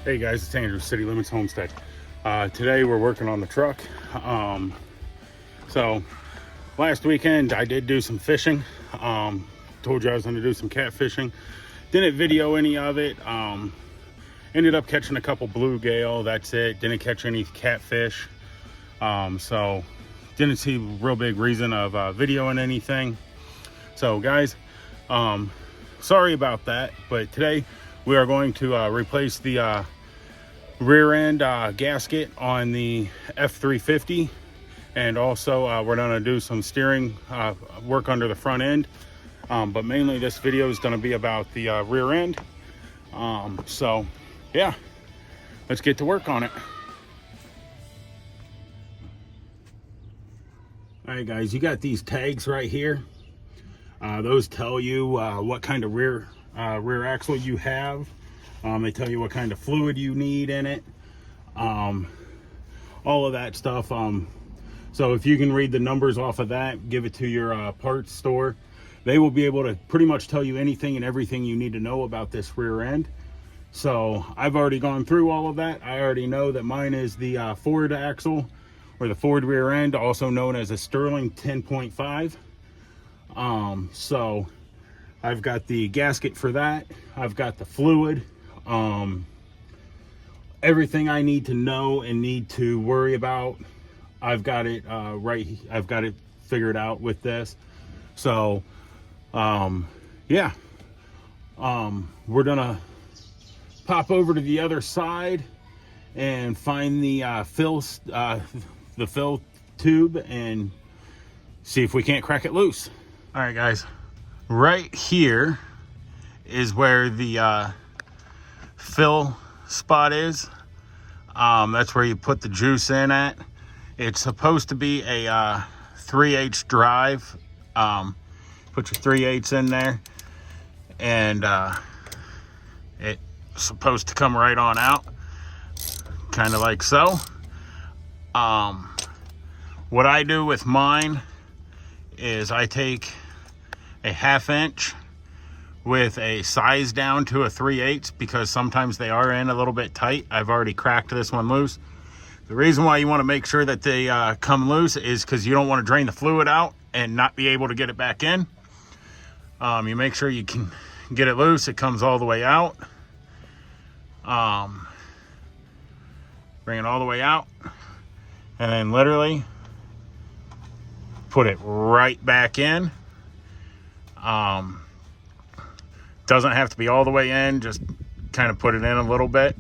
Hey guys, it's Andrew, City Limits Homestead. Today we're working on the truck. So last weekend I did do some fishing. Told you I was going to do some catfishing. Didn't video any of it. Ended up catching a couple bluegill. That's it. Didn't catch any catfish. So didn't see real big reason of videoing anything. So guys, sorry about that. But today we are going to replace the rear end gasket on the F350, and also we're going to do some steering work under the front end, but mainly this video is going to be about the rear end. So yeah, let's get to work on it. All right guys, you got these tags right here. Those tell you what kind of rear axle you have. They tell you what kind of fluid you need in it, all of that stuff. So if you can read the numbers off of that, give it to your parts store. They will be able to pretty much tell you anything and everything you need to know about this rear end. So I've already gone through all of that. I already know that mine is the Ford axle, or the Ford rear end, also known as a Sterling 10.5. So I've got the gasket for that. I've got the fluid. Everything I need to know and need to worry about, I've got it I've got it figured out with this. So yeah, we're gonna pop over to the other side and find the fill tube and see if we can't crack it loose. All right guys, right here is where the fill spot is. That's where you put the juice in at. It's supposed to be a 3/8 drive. Put your 3/8 in there, and it's supposed to come right on out, kind of like so. What I do with mine is I take a 1/2 inch with a size down to a 3/8, because sometimes they are in a little bit tight. I've already cracked this one loose. The reason why you want to make sure that they come loose is because you don't want to drain the fluid out and not be able to get it back in. You make sure you can get it loose. It comes all the way out. Bring it all the way out, and then literally put it right back in. Doesn't have to be all the way in, just kind of put it in a little bit,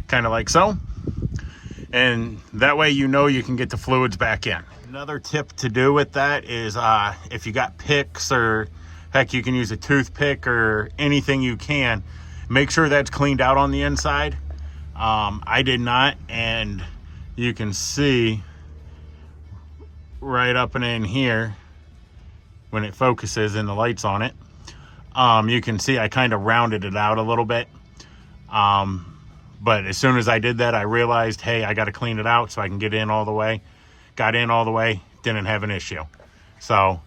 kind of like so. And that way you know you can get the fluids back in. Another tip to do with that is if you got picks, or heck, you can use a toothpick or anything you can, make sure that's cleaned out on the inside. I did not, and you can see right up and in here when it focuses and the light's on it. You can see I kind of rounded it out a little bit. But as soon as I did that, I realized, hey, I got to clean it out so I can get in all the way. Got in all the way, didn't have an issue. So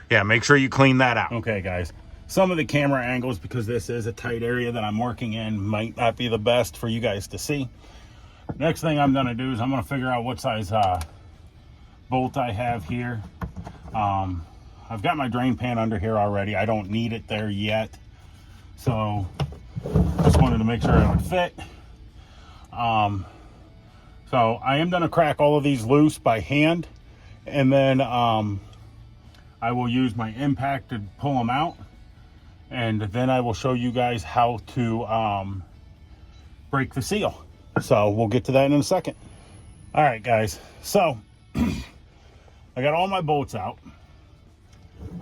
yeah, make sure you clean that out. Okay guys, some of the camera angles, because this is a tight area that I'm working in, might not be the best for you guys to see. Next thing I'm gonna do is I'm gonna figure out what size bolt I have here. I've got my drain pan under here already. I don't need it there yet. So just wanted to make sure it would fit. So I am gonna crack all of these loose by hand, and then I will use my impact to pull them out, and then I will show you guys how to break the seal. So we'll get to that in a second. All right guys, so I got all my bolts out.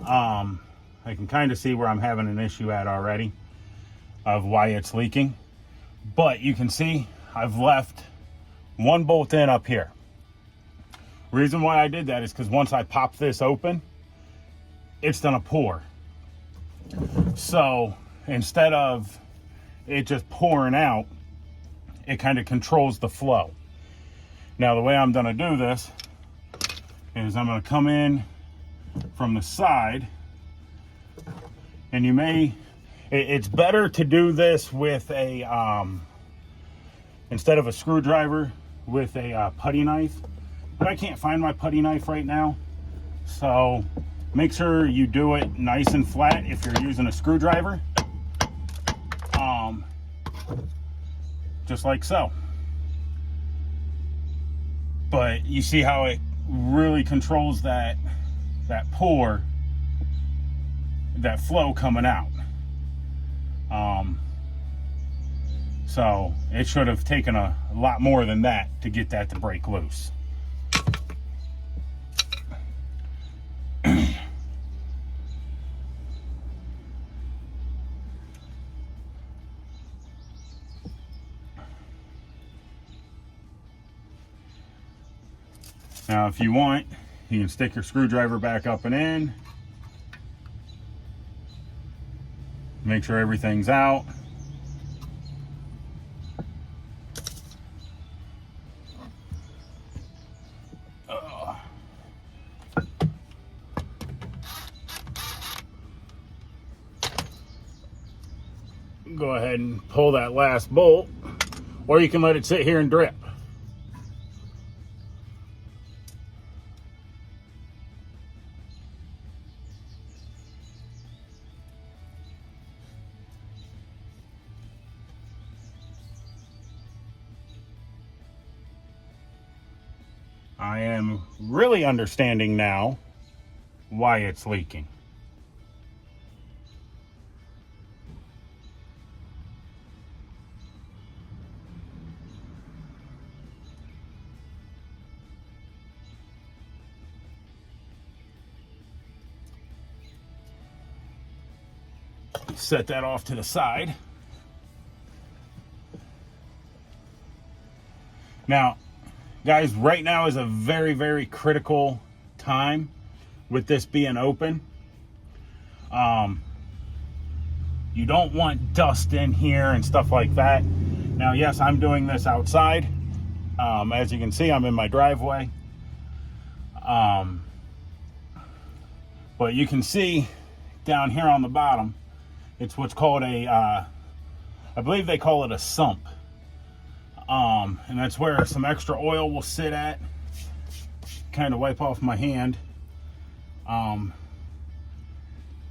I can kind of see where I'm having an issue at already of why it's leaking, but you can see I've left one bolt in up here. Reason why I did that is because once I pop this open, it's gonna pour. So instead of it just pouring out, it kind of controls the flow. Now the way I'm gonna do this is I'm gonna come in from the side, and it's better to do this with a instead of a screwdriver with a putty knife. But I can't find my putty knife right now. So make sure you do it nice and flat if you're using a screwdriver. Just like so. But you see how it really controls that pour, that flow coming out. So it should have taken a lot more than that to get that to break loose. Now, if you want, you can stick your screwdriver back up and in. Make sure everything's out. Go ahead and pull that last bolt, or you can let it sit here and drip. I am really understanding now why it's leaking. Set that off to the side. Now, guys, right now is a very, very critical time with this being open. You don't want dust in here and stuff like that. Now, yes, I'm doing this outside. As you can see, I'm in my driveway. But you can see down here on the bottom, it's what's called a, I believe they call it a sump. And that's where some extra oil will sit at. Kind of wipe off my hand.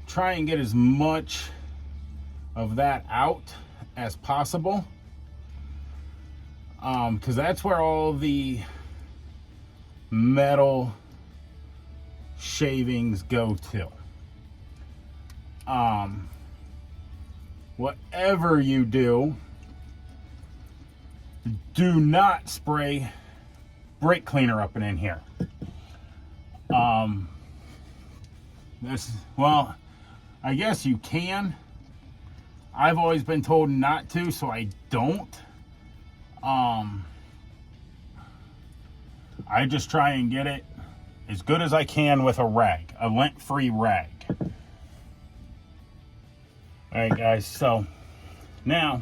Try and get as much of that out as possible. Because that's where all the metal shavings go to. Whatever you do, do not spray brake cleaner up and in here. Well, I guess you can. I've always been told not to, so I don't. I just try and get it as good as I can with a rag, a lint-free rag. Alright guys, so now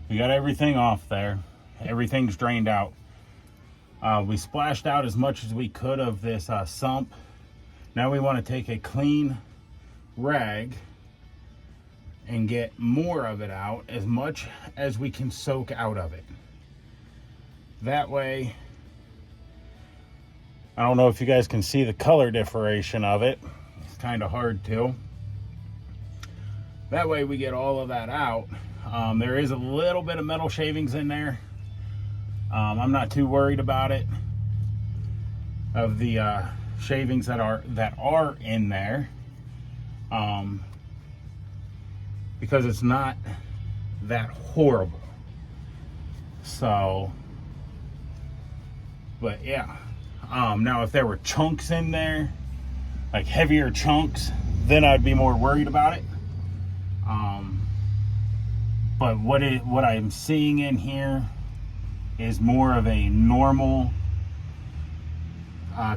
we got everything off there. Everything's drained out. We splashed out as much as we could of this sump. Now we want to take a clean rag and get more of it out, as much as we can soak out of it. That way, I don't know if you guys can see the color differentiation of it. It's kind of hard to. That way we get all of that out. There is a little bit of metal shavings in there. I'm not too worried about it, of the shavings that are in there, because it's not that horrible. So, but yeah. Now if there were chunks in there, like heavier chunks, then I'd be more worried about it. But what I'm seeing in here is more of a normal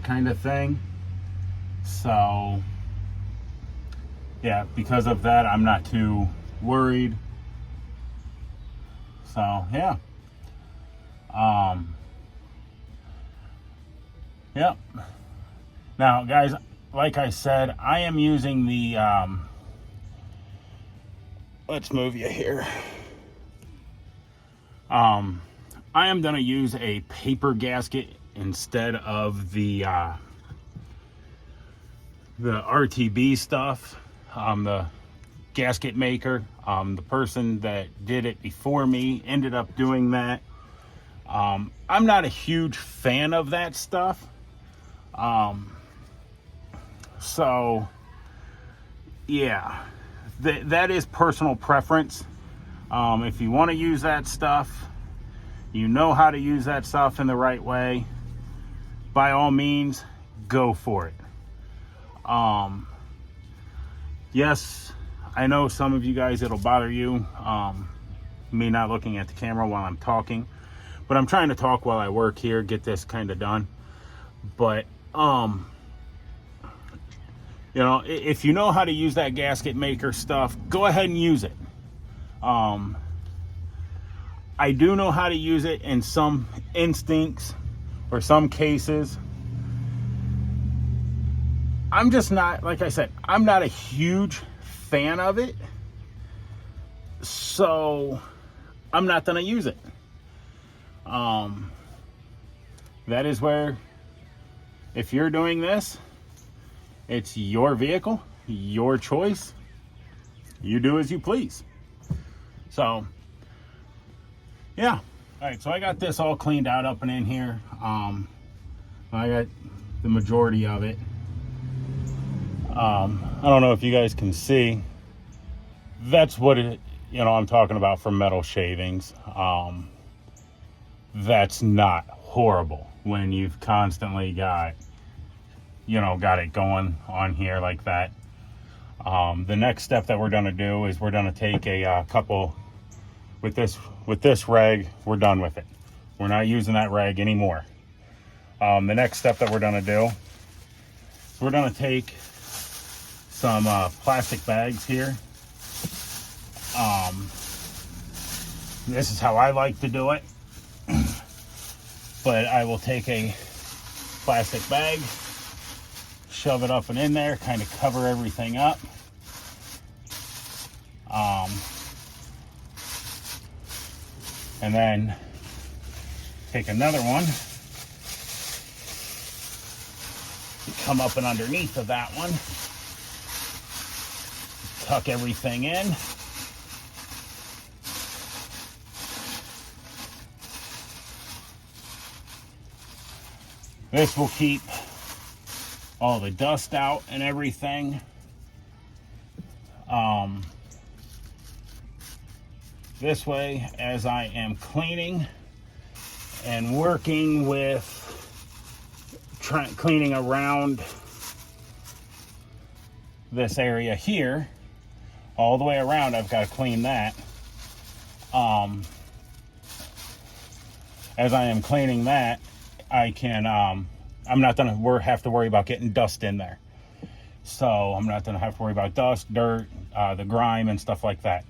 kind of thing. So yeah, because of that, I'm not too worried. So yeah. Yep. Now guys, like I said, I am using the let's move you here. I am going to use a paper gasket instead of the RTB stuff. The gasket maker, the person that did it before me ended up doing that. I'm not a huge fan of that stuff. So yeah, that is personal preference. If you want to use that stuff, you know how to use that stuff in the right way, by all means, go for it. Yes, I know some of you guys, it'll bother you, me not looking at the camera while I'm talking, but I'm trying to talk while I work here, get this kind of done. But, you know, if you know how to use that gasket maker stuff, go ahead and use it. I do know how to use it in some instincts or some cases. I'm just not, like I said, I'm not a huge fan of it. So I'm not going to use it. That is where, if you're doing this, it's your vehicle, your choice. You do as you please. So, yeah. All right, so I got this all cleaned out up and in here. I got the majority of it. I don't know if you guys can see. That's what it, you know, I'm talking about for metal shavings. That's not horrible when you've constantly got, you know, got it going on here like that. The next step that we're going to do is we're going to take a couple with this rag. We're done with it. We're not using that rag anymore. The next step that we're going to do is we're going to take some plastic bags here. This is how I like to do it. But I will take a plastic bag, shove it up and in there, kind of cover everything up. And then take another one, come up and underneath of that one, tuck everything in. This will keep all the dust out and everything. This way, as I am cleaning and working with cleaning around this area here, all the way around, I've got to clean that. As I am cleaning that, I can, I'm not gonna have to worry about getting dust in there. So I'm not gonna have to worry about dust, dirt, the grime and stuff like that.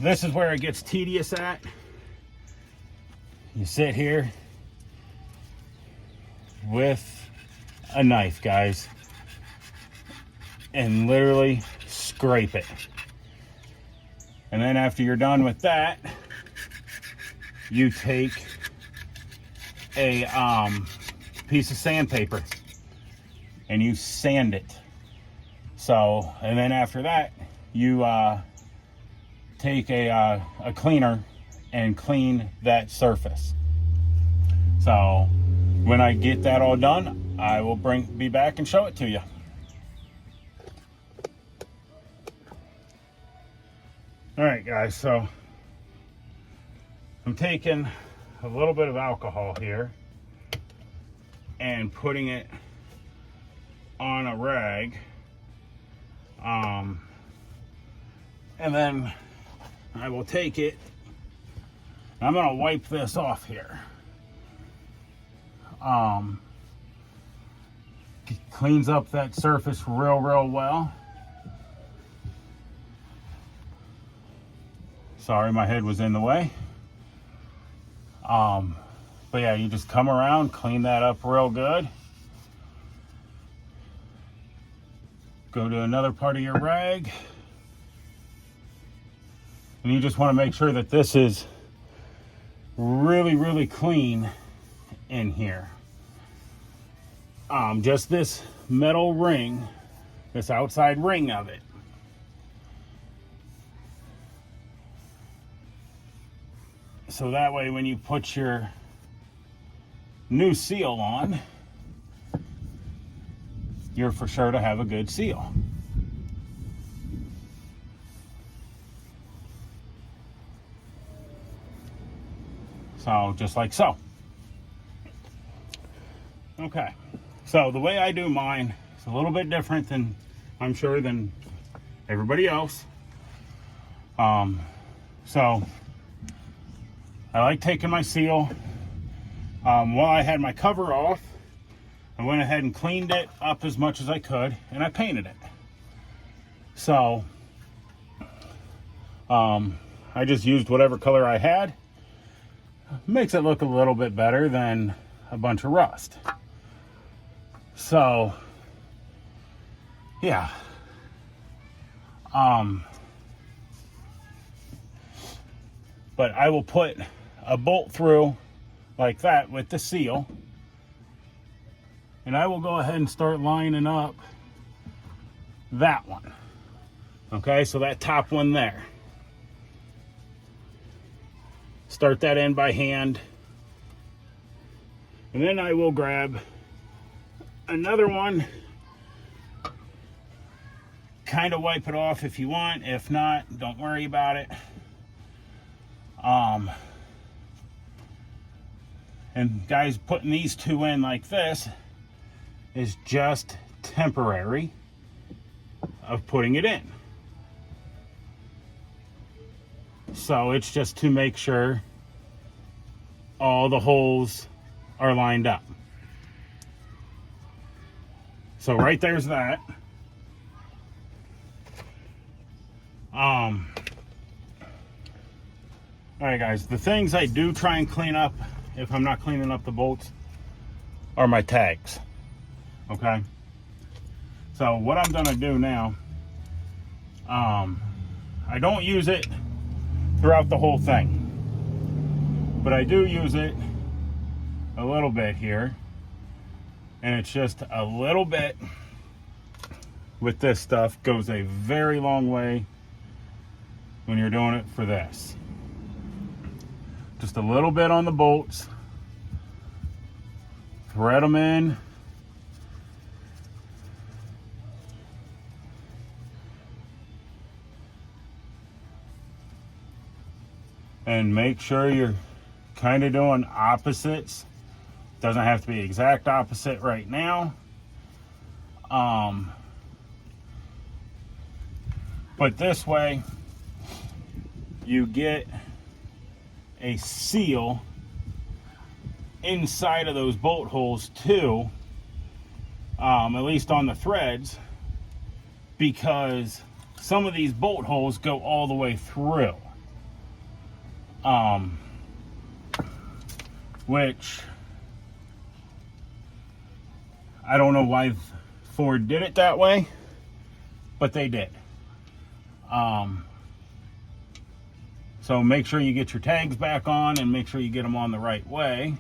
This is where it gets tedious at. You sit here with a knife, guys, and literally scrape it. And then after you're done with that, you take a piece of sandpaper and you sand it. So, and then after that, you take a cleaner and clean that surface. So when I get that all done, I will be back and show it to you. All right, guys, so I'm taking a little bit of alcohol here and putting it on a rag, and then I will take it. I'm gonna wipe this off here. Cleans up that surface real well. Sorry, my head was in the way. But yeah, you just come around, clean that up real good. Go to another part of your rag. And you just want to make sure that this is really clean in here. Just this metal ring, this outside ring of it. So that way when you put your new seal on, you're for sure to have a good seal. So just like so. Okay, so the way I do mine is a little bit different than, I'm sure, than everybody else. So I like taking my seal. While I had my cover off, I went ahead and cleaned it up as much as I could, and I painted it. So I just used whatever color I had. Makes it look a little bit better than a bunch of rust. So yeah. But I will put a bolt through like that with the seal, and I will go ahead and start lining up that one. Okay, so that top one there, start that in by hand, and then I will grab another one, kind of wipe it off if you want. If not, don't worry about it. And guys, putting these two in like this is just temporary of putting it in. So it's just to make sure all the holes are lined up. So right there's that. All right, guys, the things I do try and clean up if I'm not cleaning up the bolts are my tags. Okay, so what I'm gonna do now, I don't use it throughout the whole thing, but I do use it a little bit here, and it's just a little bit with this stuff. Goes a very long way when you're doing it for this. Just a little bit on the bolts, thread them in, and make sure you're kind of doing opposites. Doesn't have to be exact opposite right now. But this way you get a seal inside of those bolt holes too, at least on the threads, because some of these bolt holes go all the way through, which I don't know why Ford did it that way, but they did. So make sure you get your tags back on and make sure you get them on the right way.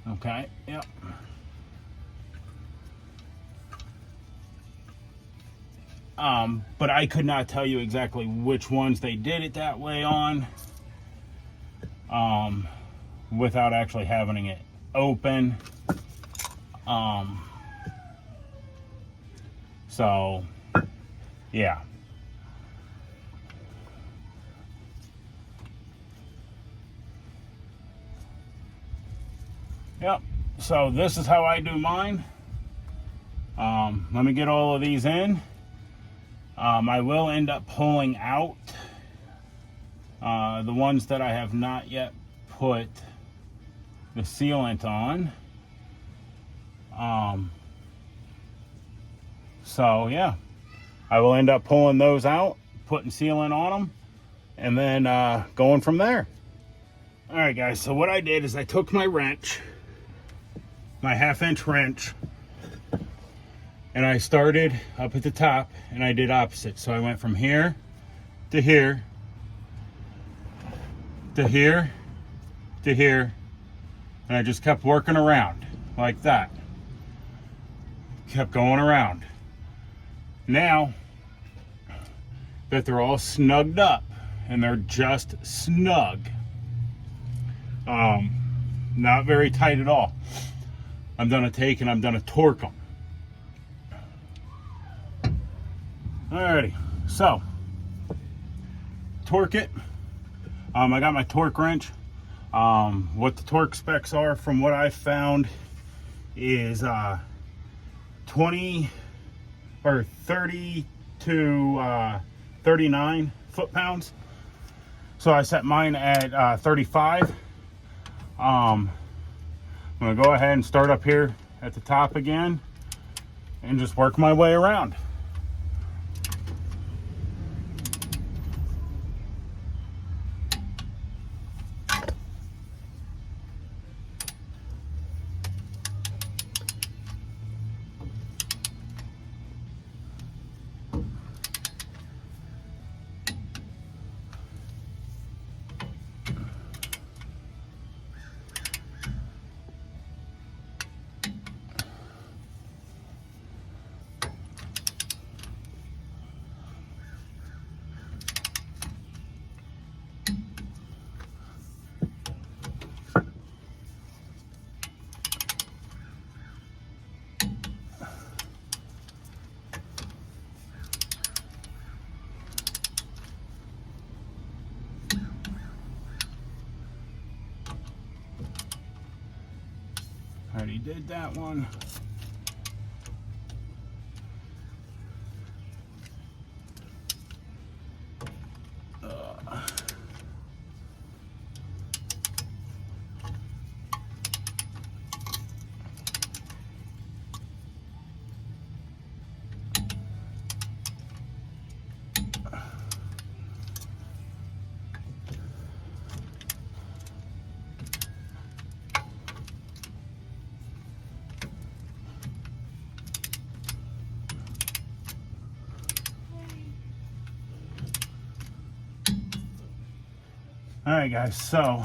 Okay, yep. But I could not tell you exactly which ones they did it that way on, without actually having it open. So yeah. Yep, so this is how I do mine. Let me get all of these in. I will end up pulling out the ones that I have not yet put the sealant on. So yeah, I will end up pulling those out, putting sealant on them, and then going from there. All right, guys, so what I did is I took my wrench, my 1/2-inch wrench, and I started up at the top and I did opposite. So I went from here to here to here to here, and I just kept working around like that. Kept going around. Now that they're all snugged up and they're just snug, not very tight at all, I'm gonna take and I'm gonna torque them. Alrighty, so torque it. I got my torque wrench. What the torque specs are from what I found is 20 or 30 to 39 foot-pounds. So I set mine at 35. I'm gonna go ahead and start up here at the top again and just work my way around. Already did that one. All right, guys, so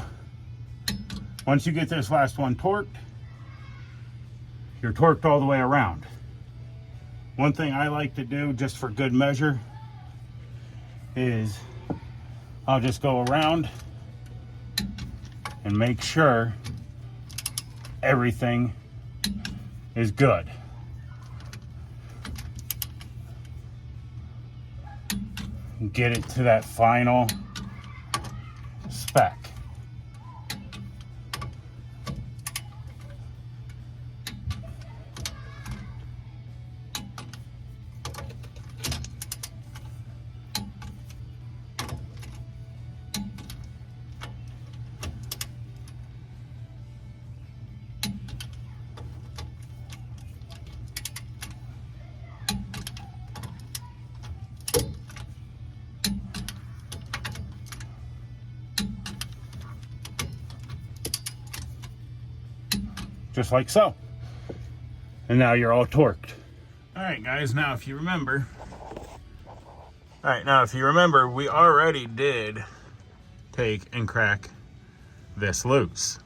once you get this last one torqued, you're torqued all the way around. One thing I like to do just for good measure is I'll just go around and make sure everything is good. Get it to that final spec. Just like so. And now you're all torqued. All right, guys, now if you remember, we already did take and crack this loose.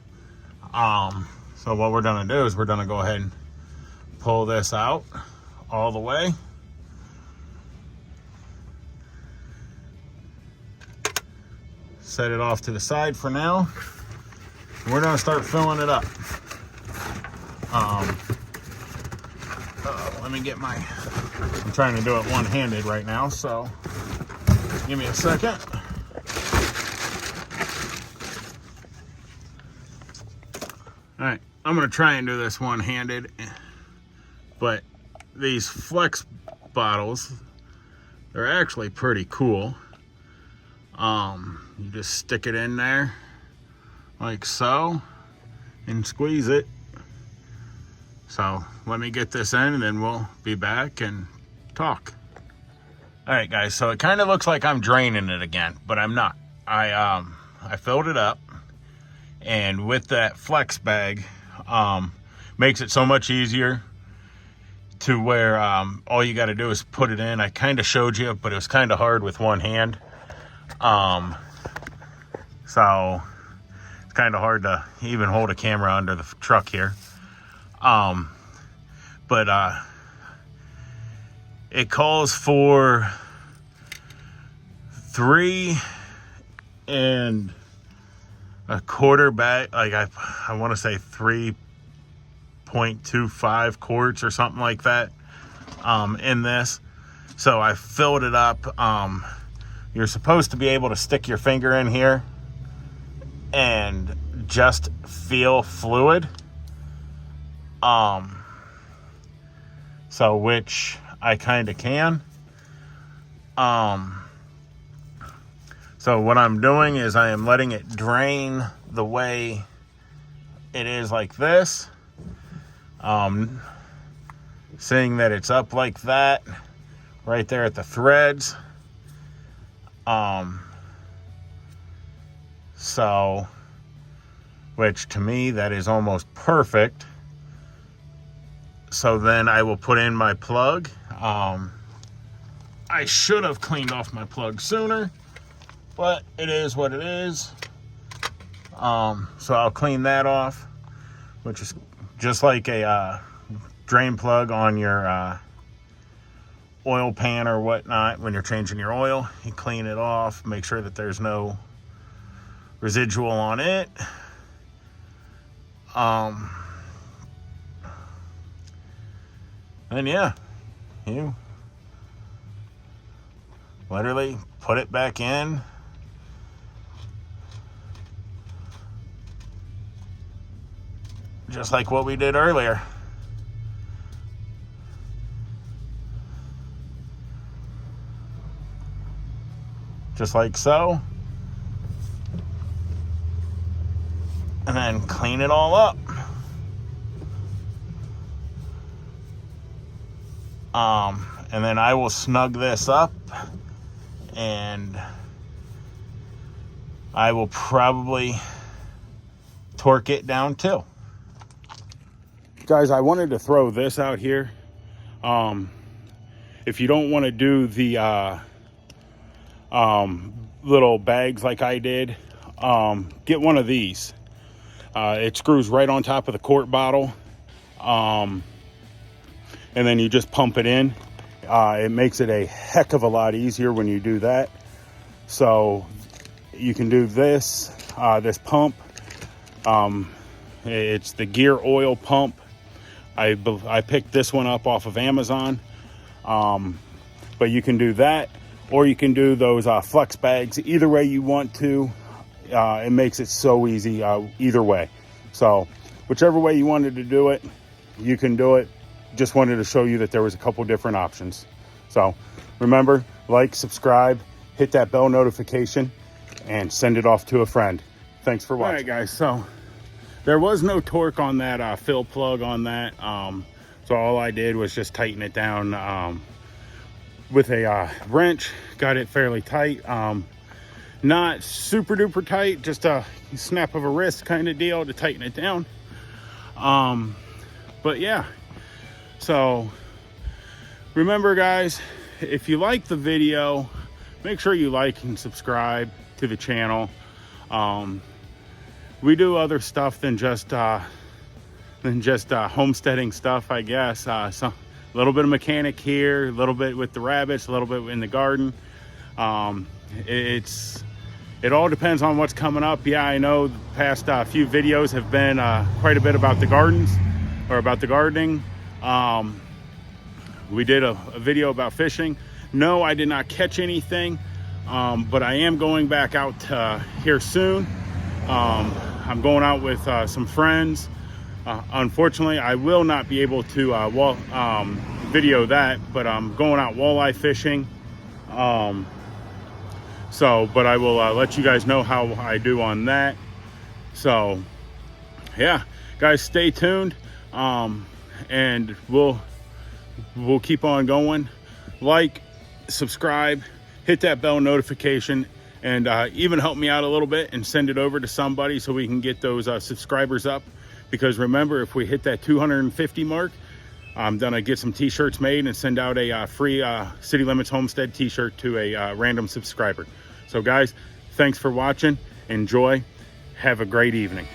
So what we're gonna do is we're gonna go ahead and pull this out all the way. Set it off to the side for now. We're gonna start filling it up. Let me get I'm trying to do it one-handed right now, so give me a second. All right, I'm gonna try and do this one-handed, but these flex bottles, they're actually pretty cool. You just stick it in there like so and squeeze it. So let me get this in and then we'll be back and talk. All right, guys, so it kind of looks like I'm draining it again, but I'm not. I filled it up, and with that flex bag, makes it so much easier to where all you got to do is put it in. I kind of showed you, but it was kind of hard with one hand. So it's kind of hard to even hold a camera under the truck here. But it calls for 3 1/4 bag, like I want to say 3.25 quarts or something like that in this. So I filled it up. You're supposed to be able to stick your finger in here and just feel fluid. So which I kind of can. So what I'm doing is I am letting it drain the way it is, like this. Seeing that it's up like that, right there at the threads. So, which to me, that is almost perfect. So then I will put in my plug. I should have cleaned off my plug sooner, but it is what it is. So I'll clean that off, which is just like a drain plug on your oil pan or whatnot. When you're changing your oil, you clean it off, make sure that there's no residual on it. And yeah, you literally put it back in. Just like what we did earlier. Just like so. And then clean it all up. And then I will snug this up, and I will probably torque it down too. Guys, I wanted to throw this out here. If you don't want to do the little bags like I did, get one of these. It screws right on top of the quart bottle, and then you just pump it in. It makes it a heck of a lot easier when you do that. So you can do this pump. It's the Gear oil pump. I picked this one up off of Amazon, but you can do that, or you can do those flex bags. Either way you want to. It makes it so easy either way. So whichever way you wanted to do it, you can do it. Just wanted to show you that there was a couple different options. So remember, like, subscribe, hit that bell notification, and send it off to a friend. Thanks for watching. All right, guys, so there was no torque on that fill plug on that. So all I did was just tighten it down with a wrench. Got it fairly tight. Not super duper tight, just a snap of a wrist kind of deal to tighten it down. But yeah, so remember, guys, if you like the video, make sure you like and subscribe to the channel. We do other stuff than just homesteading stuff, I guess. So a little bit of mechanic here, a little bit with the rabbits, a little bit in the garden. It all depends on what's coming up. Yeah, I know the past few videos have been quite a bit about the gardens, or about the gardening. We did a video about fishing. No, I did not catch anything, but I am going back out here soon. I'm going out with some friends. Unfortunately, I will not be able to video that, but I'm going out walleye fishing. But I will let you guys know how I do on that. So yeah, guys, stay tuned, and we'll keep on going. Like, subscribe, hit that bell notification, and even help me out a little bit and send it over to somebody so we can get those subscribers up. Because remember, if we hit that 250 mark, I'm gonna get some t-shirts made and send out a free City Limits Homestead t-shirt to a random subscriber. So guys, thanks for watching, Enjoy. Have a great evening.